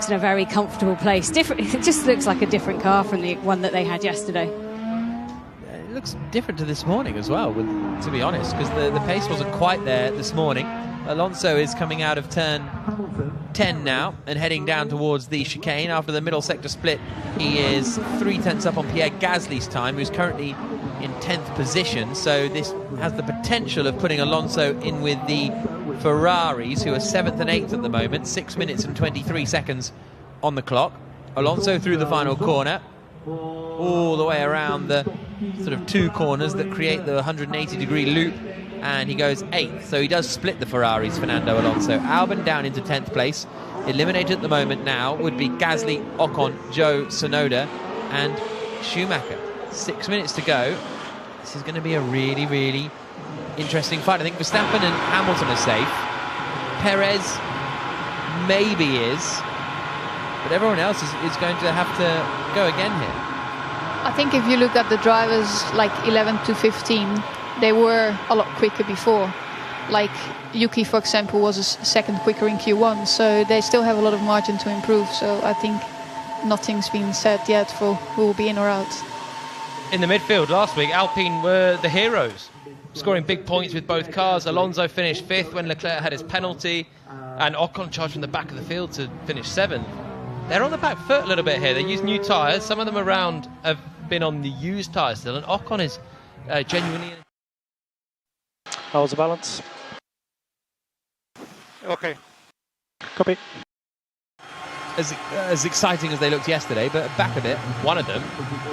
It's in a very comfortable place. Different. It just looks like a different car from the one that they had yesterday. It looks different to this morning as well, to be honest, because the pace wasn't quite there this morning. Alonso is coming out of turn 10 now and heading down towards the chicane. After the middle sector split, he is 3 tenths up on Pierre Gasly's time, who's currently in 10th position. So this has the potential of putting Alonso in with the Ferraris, who are 7th and 8th at the moment. 6 minutes and 23 seconds on the clock. Alonso through the final corner, all the way around the sort of 2 corners that create the 180-degree loop, and he goes 8th. So he does split the Ferraris, Fernando Alonso. Albon down into 10th place. Eliminated at the moment now would be Gasly, Ocon, Joe, Tsunoda and Schumacher. 6 minutes to go. This is going to be a really, really interesting fight. I think Verstappen and Hamilton are safe. Perez maybe is, but everyone else is going to have to go again here. I think if you look at the drivers like 11 to 15, they were a lot quicker before. Like Yuki, for example, was a second quicker in Q1, so they still have a lot of margin to improve. So I think nothing's been said yet for who will be in or out. In the midfield last week, Alpine were the heroes, scoring big points with both cars. Alonso finished 5th when Leclerc had his penalty, and Ocon charged from the back of the field to finish 7th. They're on the back foot a little bit here. They use new tyres. Some of them around have been on the used tyres still, and Ocon is genuinely... How was the balance? Okay. Copy. As exciting as they looked yesterday, but back a bit. One of them,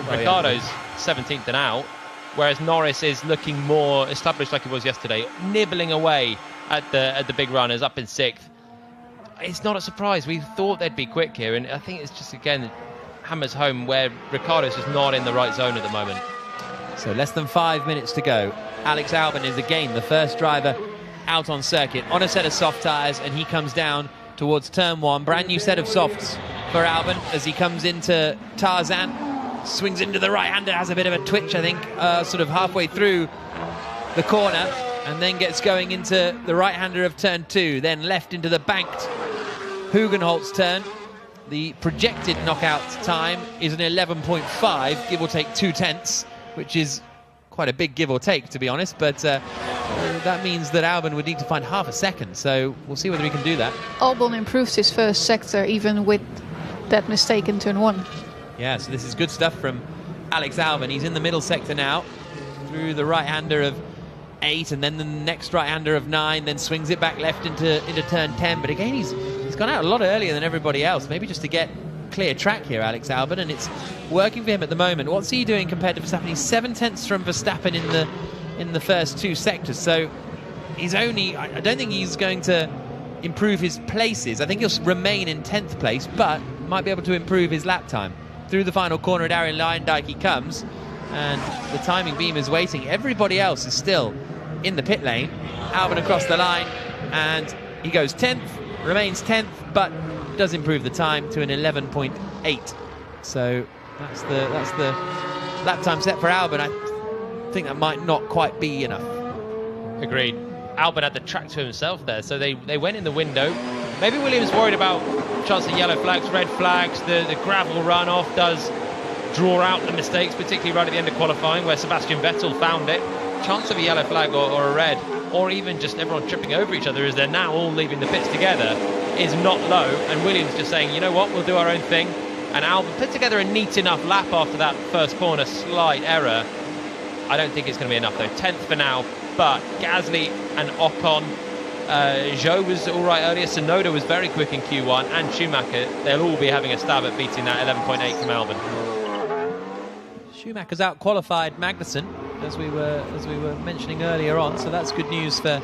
Ricciardo's 17th and out, whereas Norris is looking more established like he was yesterday, nibbling away at the big runners, up in 6th. It's not a surprise. We thought they'd be quick here, and I think it's just, again, hammers home where Ricciardo's just not in the right zone at the moment. So less than 5 minutes to go. Alex Albon is again the first driver out on circuit on a set of soft tyres, and he comes down towards turn 1. Brand new set of softs for Albon as he comes into Tarzan. Swings into the right-hander, has a bit of a twitch, I think, sort of halfway through the corner, and then gets going into the right-hander of turn 2, then left into the banked Hugenholtz turn. The projected knockout time is an 11.5, give or take 2 tenths, which is quite a big give or take, to be honest, but that means that Albon would need to find half a second, so we'll see whether he can do that. Albon improves his first sector even with that mistake in turn 1. Yeah, so this is good stuff from Alex Albon. He's in the middle sector now, through the right-hander of 8, and then the next right-hander of 9, then swings it back left into turn 10. But again, he's gone out a lot earlier than everybody else, maybe just to get clear track here, Alex Albon, and it's working for him at the moment. What's he doing compared to Verstappen? He's 7 tenths from Verstappen in the first 2 sectors, so he's only... I don't think he's going to improve his places. I think he'll remain in 10th place, but might be able to improve his lap time. Through the final corner at Aaron Leyendyke he comes, and the timing beam is waiting. Everybody else is still in the pit lane. Albon across the line, and he goes 10th, remains 10th, but does improve the time to an 11.8. So that's the lap time set for Albon. I think that might not quite be enough. Agreed. Albon had the track to himself there, so they went in the window. Maybe Williams worried about chance of yellow flags, red flags. The gravel runoff does draw out the mistakes, particularly right at the end of qualifying, where Sebastian Vettel found it. Chance of a yellow flag or a red, or even just everyone tripping over each other as they're now all leaving the pits together, is not low. And Williams just saying, you know what, we'll do our own thing. And Albon put together a neat enough lap after that first corner, slight error. I don't think it's going to be enough though. 10th for now, but Gasly and Ocon, Zhou was all right earlier, Tsunoda was very quick in Q1, and Schumacher, they'll all be having a stab at beating that 11.8 from Albon. Schumacher's out-qualified Magnussen, as we were mentioning earlier on, so that's good news for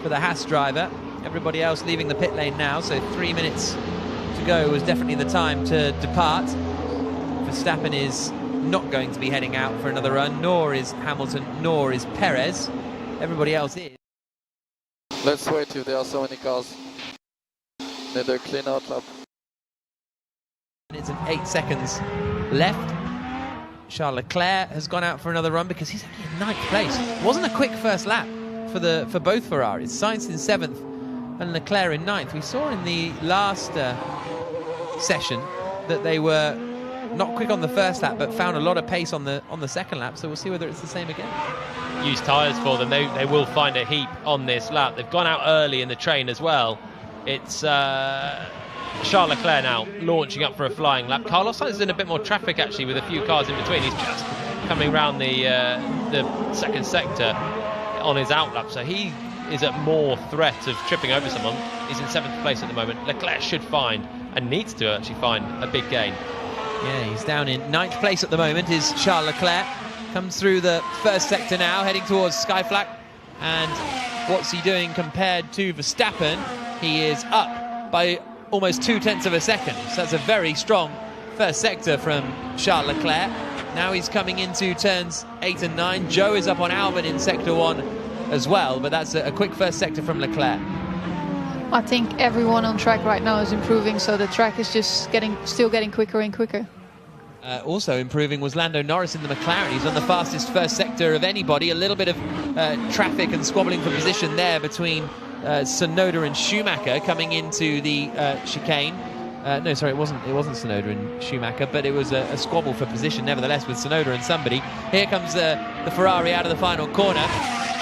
the Haas driver. Everybody else leaving the pit lane now, so 3 minutes to go was definitely the time to depart. Verstappen is not going to be heading out for another run, nor is Hamilton, nor is Perez. Everybody else is. Let's wait if there are so many cars. Need a clean out lap. Minutes and 8 seconds left. Charles Leclerc has gone out for another run because he's only in 9th place. It wasn't a quick first lap for both Ferraris. Sainz in 7th and Leclerc in 9th. We saw in the last session that they were not quick on the first lap, but found a lot of pace on the second lap. So we'll see whether it's the same again. Used tyres for them. They will find a heap on this lap. They've gone out early in the train as well. It's Charles Leclerc now launching up for a flying lap. Carlos Sainz is in a bit more traffic actually, with a few cars in between. He's just coming around the second sector on his outlap, so he is at more threat of tripping over someone. He's in 7th place at the moment. Leclerc should find, and needs to actually find, a big gain. Yeah, he's down in 9th place at the moment, is Charles Leclerc. Comes through the first sector now, heading towards Skyflak. And what's he doing compared to Verstappen? He is up by almost 0.2 of a second. So that's a very strong first sector from Charles Leclerc. Now he's coming into turns 8 and 9. Joe is up on Albon in sector 1 as well, but that's a quick first sector from Leclerc. I think everyone on track right now is improving, so the track is just still getting quicker and quicker. Also improving was Lando Norris in the McLaren. He's on the fastest first sector of anybody. A little bit of traffic and squabbling for position there between Tsunoda and Schumacher coming into the chicane. No, sorry, it wasn't Tsunoda and Schumacher, but it was a squabble for position nevertheless with Tsunoda and somebody. Here comes the Ferrari out of the final corner.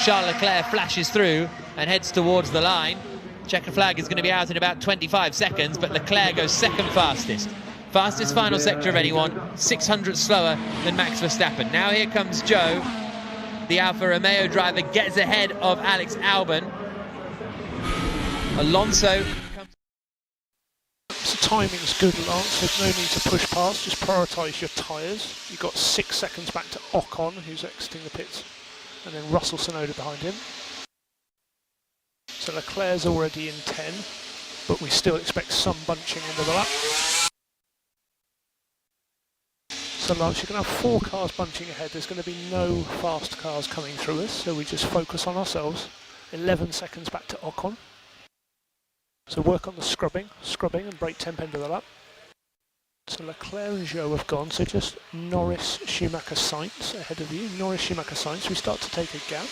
Charles Leclerc flashes through and heads towards the line. Checker flag is going to be out in about 25 seconds, but Leclerc goes second fastest. Fastest final sector of anyone, 600 slower than Max Verstappen. Now here comes Joe. The Alfa Romeo driver gets ahead of Alex Albon. Alonso. So timing's good, Lance. There's no need to push past. Just prioritise your tyres. You've got 6 seconds back to Ocon, who's exiting the pits, and then Russell Tsunoda behind him. So Leclerc's already in 10, but we still expect some bunching into the lap. So Lance, you're going to have 4 cars bunching ahead. There's going to be no fast cars coming through us, so we just focus on ourselves. 11 seconds back to Ocon. So work on the scrubbing and brake temp end of the lap. So Leclerc and Joe have gone, so just Norris, Schumacher, Sainz ahead of you. Norris, Schumacher, Sainz, we start to take a gap.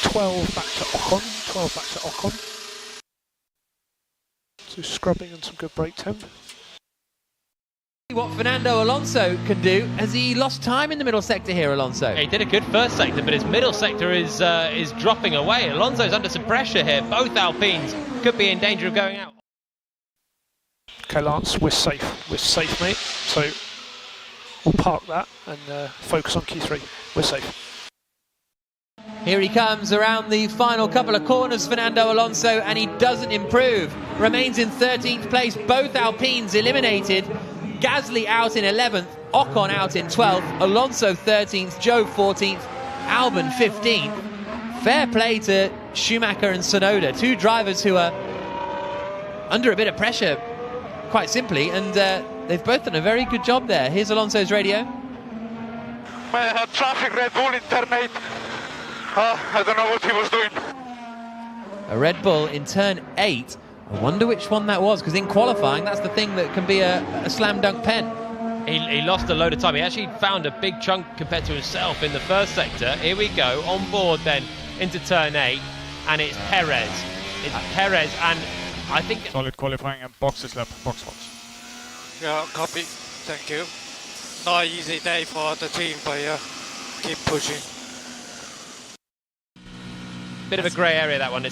12 back to Ocon, 12 back to Ocon. So scrubbing and some good brake temp. What Fernando Alonso can do. Has he lost time in the middle sector here, Alonso? He did a good first sector, but his middle sector is dropping away. Alonso's under some pressure here. Both Alpines could be in danger of going out. Okay, Lance, we're safe, mate. So we'll park that and focus on Q3. We're safe. Here he comes around the final couple of corners, Fernando Alonso, and he doesn't improve. Remains in 13th place. Both Alpines eliminated. Gasly out in 11th, Ocon out in 12th, Alonso 13th, Joe 14th, Albon 15th. Fair play to Schumacher and Tsunoda, 2 drivers who are under a bit of pressure, quite simply, and they've both done a very good job there. Here's Alonso's radio. Traffic, Red Bull in turn 8. I don't know what he was doing. A Red Bull in turn 8. I wonder which one that was, because in qualifying, that's the thing that can be a slam dunk pen. He lost a load of time. He actually found a big chunk compared to himself in the first sector. Here we go, on board then into turn 8, and it's Perez. It's Perez, and I think... Solid qualifying and boxes lap, box spots. Yeah, copy. Thank you. Not an easy day for the team, but yeah, keep pushing. Bit of a grey area, that one.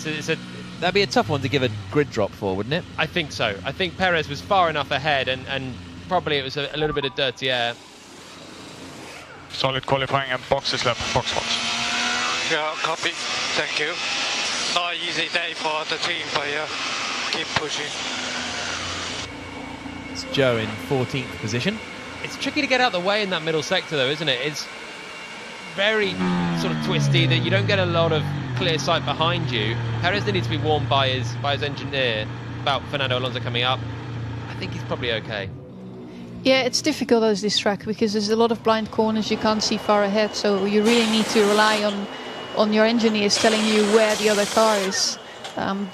That'd be a tough one to give a grid drop for, wouldn't it? I think so. I think Perez was far enough ahead, and probably it was a little bit of dirty air. Solid qualifying and boxes lap, box spots. Yeah, copy. Thank you. Not an easy day for the team, but yeah, keep pushing. It's Joe in 14th position. It's tricky to get out the way in that middle sector, though, isn't it? It's very sort of twisty that you don't get a lot of clear sight behind you. Perez needs to be warned by his engineer about Fernando Alonso coming up. I think he's probably okay. Yeah, it's difficult as this track because there's a lot of blind corners, you can't see far ahead, so you really need to rely on your engineers telling you where the other car is,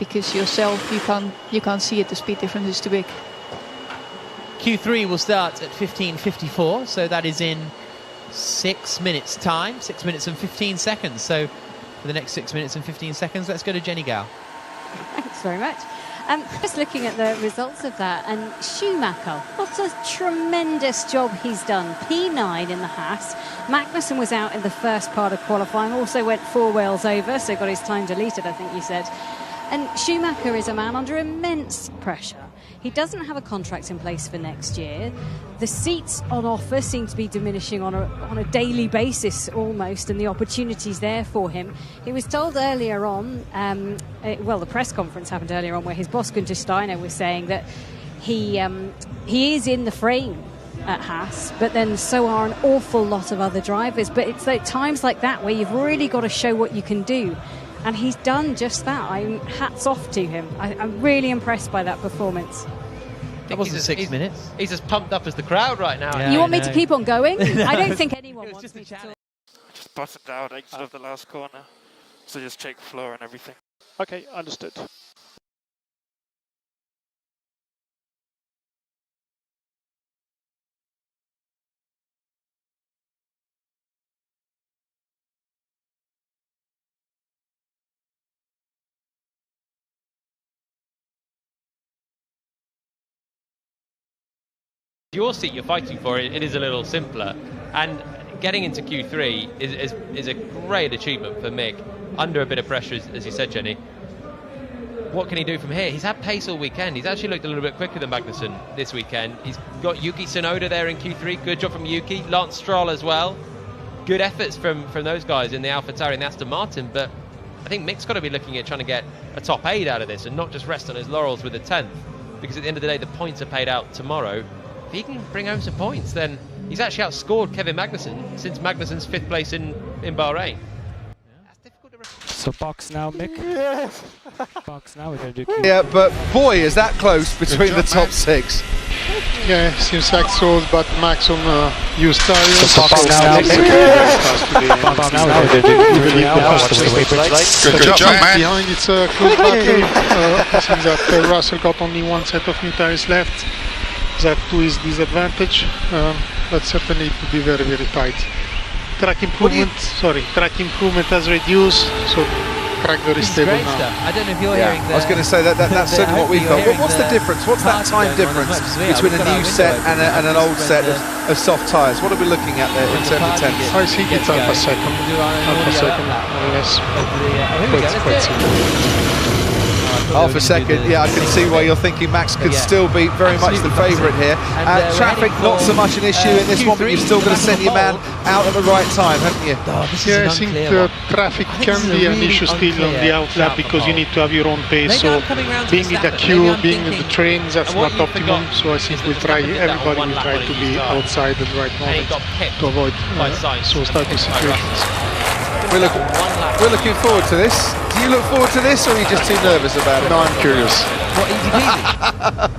because yourself you can't see it. The speed difference is too big. Q3 will start at 15:54, so that is in 6 minutes time, 6 minutes and 15 seconds. So for the next 6 minutes and 15 seconds, let's go to Jenny Gao. Thanks very much. Just looking at the results of that, and Schumacher, what a tremendous job he's done. P9 in the Haas. Magnussen was out in the first part of qualifying, also went 4 wheels over, so got his time deleted, I think you said. And Schumacher is a man under immense pressure. He doesn't have a contract in place for next year. The seats on offer seem to be diminishing on a daily basis almost, and the opportunities there for him. He was told earlier on, the press conference happened earlier on, where his boss Günther Steiner was saying that he is in the frame at Haas, but then so are an awful lot of other drivers. But it's like times like that where you've really got to show what you can do. And he's done just that. Hats off to him. I'm really impressed by that performance. That wasn't 6 minutes. He's as pumped up as the crowd right now. Yeah, you want me to keep on going? I don't think anyone wants me to talk. Just buttoned out exit of the last corner. So just check floor and everything. Okay, understood. Your seat you're fighting for, it is a little simpler, and getting into Q3 is a great achievement for Mick under a bit of pressure, as you said, Jenny. What can he do from here? He's had pace all weekend. He's actually looked a little bit quicker than Magnussen this weekend. He's got Yuki Tsunoda there in Q3. Good job from Yuki. Lance Stroll as well. Good efforts from those guys in the AlphaTauri and the Aston Martin, but I think Mick's got to be looking at trying to get a top 8 out of this and not just rest on his laurels with a 10th, because at the end of the day the points are paid out tomorrow. If he can bring home some points, then he's actually outscored Kevin Magnussen since Magnussen's 5th place in Bahrain. That's difficult to So box now, Mick. Yes. Box now, we're going to do Q. Yeah, but boy, is that close between the top 6. Yeah, seems like so, but Max on used tires. So box now, Mick. Box now, we're going to do Q now. Watch the way bridge lights. Good job, man. Behind it's a close battle. I think that Russell got only 1 set of new tires left. That 2 is disadvantage, but certainly it will be very, very tight. Track improvement, has reduced, so track very stable now. Stuff. I don't know if you're hearing I was going to say that's certainly what we felt. What's the difference? What's that time difference between a new set and an old set of soft tyres? What are we looking at there in terms of tenths? I think it's half a second, more or less. Quite simple. Half a second, yeah, I can see why you're thinking Max could still be very much the favourite here. Traffic, not so much an issue in this one, but you've still got to send your man out at the right time, haven't you? Yeah, I think the traffic can be an issue still on the outlap because you need to have your own pace. So being in the queue, being in the trains, that's not optimum. So I think everybody will try to be outside at the right moment to avoid so starting situations. We're looking forward to this. Do you look forward to this, or are you just too nervous about it? No, I'm curious. What easy peasy?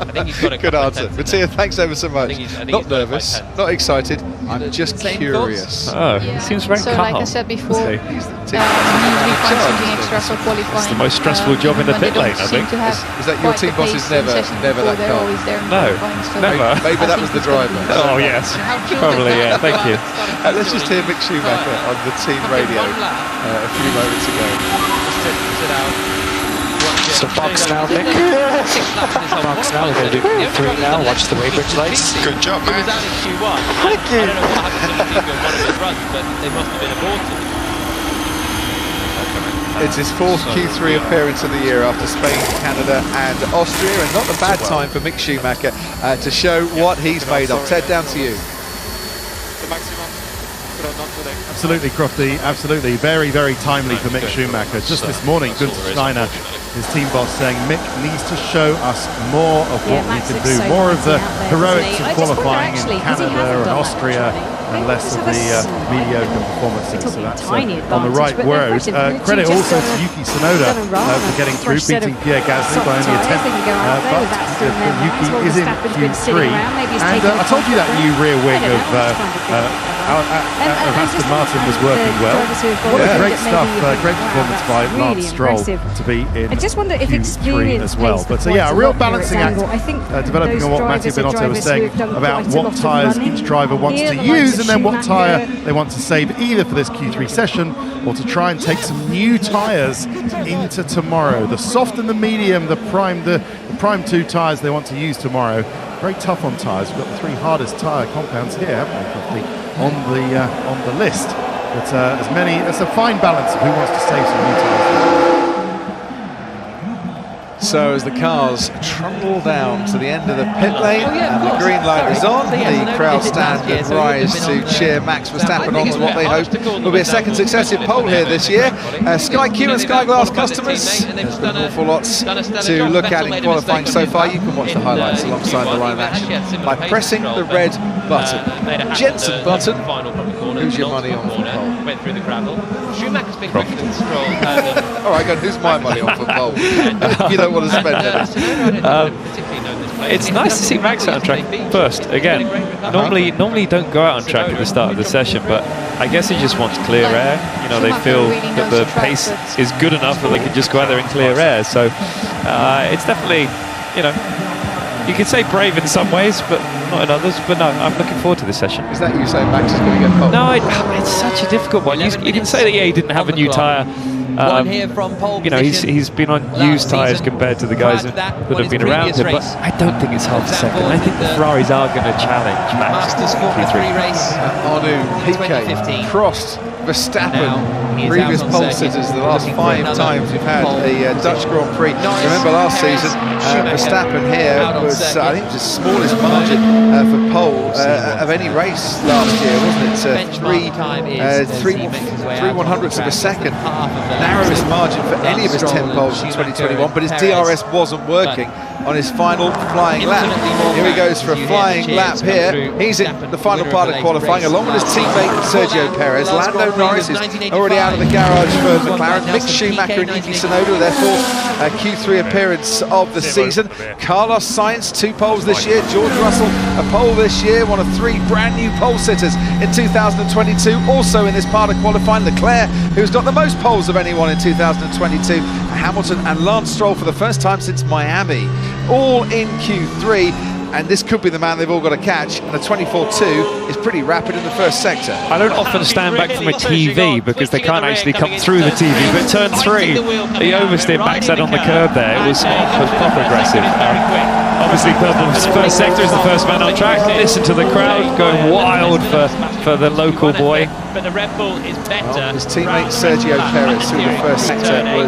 I think he's got a Good answer. Mattia, thanks ever so much. I think Not he's got nervous, not excited. I'm just curious. Oh, he seems very calm. Like I said before, he usually He's finds something extra for qualifying. It's the most stressful job in the pit lane, I think. Is that your team boss is never that calm? No, never. Maybe that was the driver. Oh yes, probably, yeah, thank you. Let's just hear Mick Schumacher on the team radio a few moments ago. So box now, Mick. Box now, we're going to do Q3 now. Watch the way bridge lights. Good job, He was out in Q1. Thank you. I don't know what happened to one of his runs, but they must have been aborted. It's his 4th Q3 appearance of the year after Spain, Canada and Austria, and not a bad time for Mick Schumacher to show what he's made of. Ted, down to you. Absolutely, Crofty, absolutely. Very, very timely for Mick Schumacher. Just this morning, Günther Steiner, his team boss, saying Mick needs to show us more of what he can do, more of the heroics of qualifying in Canada and Austria, and less of the mediocre performances. So that's on the right road. Credit also to Yuki Tsunoda for getting through, beating Pierre Gasly by only a 10th. But Yuki is in Q3. And I told you that new rear wing of Aston Martin was working well. What a great stuff, great performance by Lance Stroll to be in Q3 as well. But yeah, a real balancing act developing on what Mattia Binotto was saying about what tyres each driver wants to use choosing then what tyre they want to save either for this Q3 session or to try and take some new tyres into tomorrow. The soft and the medium, the prime 2 tyres they want to use tomorrow. Very tough on tyres. We've got the 3 hardest tyre compounds here, haven't we, on the list. But it's a fine balance of who wants to save some new tyres. So as the cars trundle down to the end of the pit lane and the green light is on, the crowd stand and rise to cheer Max Verstappen on to what they hope will be a second successive pole here this year. Sky Q and Sky Glass customers, there's been an awful lot to look at in qualifying so far. You can watch the highlights alongside the line of action by pressing the red button. Jensen button, who's your money on for pole? Went through the gravel. Schumacher's been quicker than Stroll. All right, go on, who's my money on for pole? You don't want to spend it. It's nice to see Max out on track first again. Normally you don't go out on track at the start of the session, but I guess he just wants clear air. You know, they feel that the pace is good enough that they can just go out there in clear air. So it's definitely, you know, you could say brave in some ways, but not in others. But no, I'm looking forward to this session. Is that you saying Max is going to get pole? No, it's such a difficult one. You can say that, yeah, he didn't have a new tyre. You know, he's been on used tyres compared to the guys that have been around him, but I don't think it's half a second. I think the Ferraris are going to challenge Max in Q3. Anu, Piquet, Prost, Verstappen, previous pole sitters the last 5 times we've had a Dutch Grand Prix. Remember last season, Verstappen here was, I think it was the smallest margin for pole of any race last year, wasn't it? 3 100ths of a second. Narrowest margin for any of his 10 poles in 2021, but his DRS wasn't working on his final flying lap. Here he goes for a flying lap here. He's in the final part of qualifying, along with his teammate Sergio Perez. Lando Norris is already out of the garage for McLaren. Mick Schumacher and Yuki Tsunoda, their 4th Q3 appearance of the season. Carlos Sainz, 2 poles this year. George Russell, a pole this year, one of 3 brand new pole sitters in 2022. Also in this part of qualifying, Leclerc, who's got the most poles of anyone in 2022. Hamilton and Lance Stroll for the first time since Miami, all in Q3, and this could be the man they've all got to catch, and the 24.2 is pretty rapid in the first sector. I don't often stand back from a TV because they can't actually come through the TV, but turn 3, the oversteer backside on the curb there, it was proper aggressive. Obviously Purple's first sector is the first man on track. Listen to the crowd going wild for the local boy. But the Red Bull is better. His teammate Sergio Perez, who the first sector was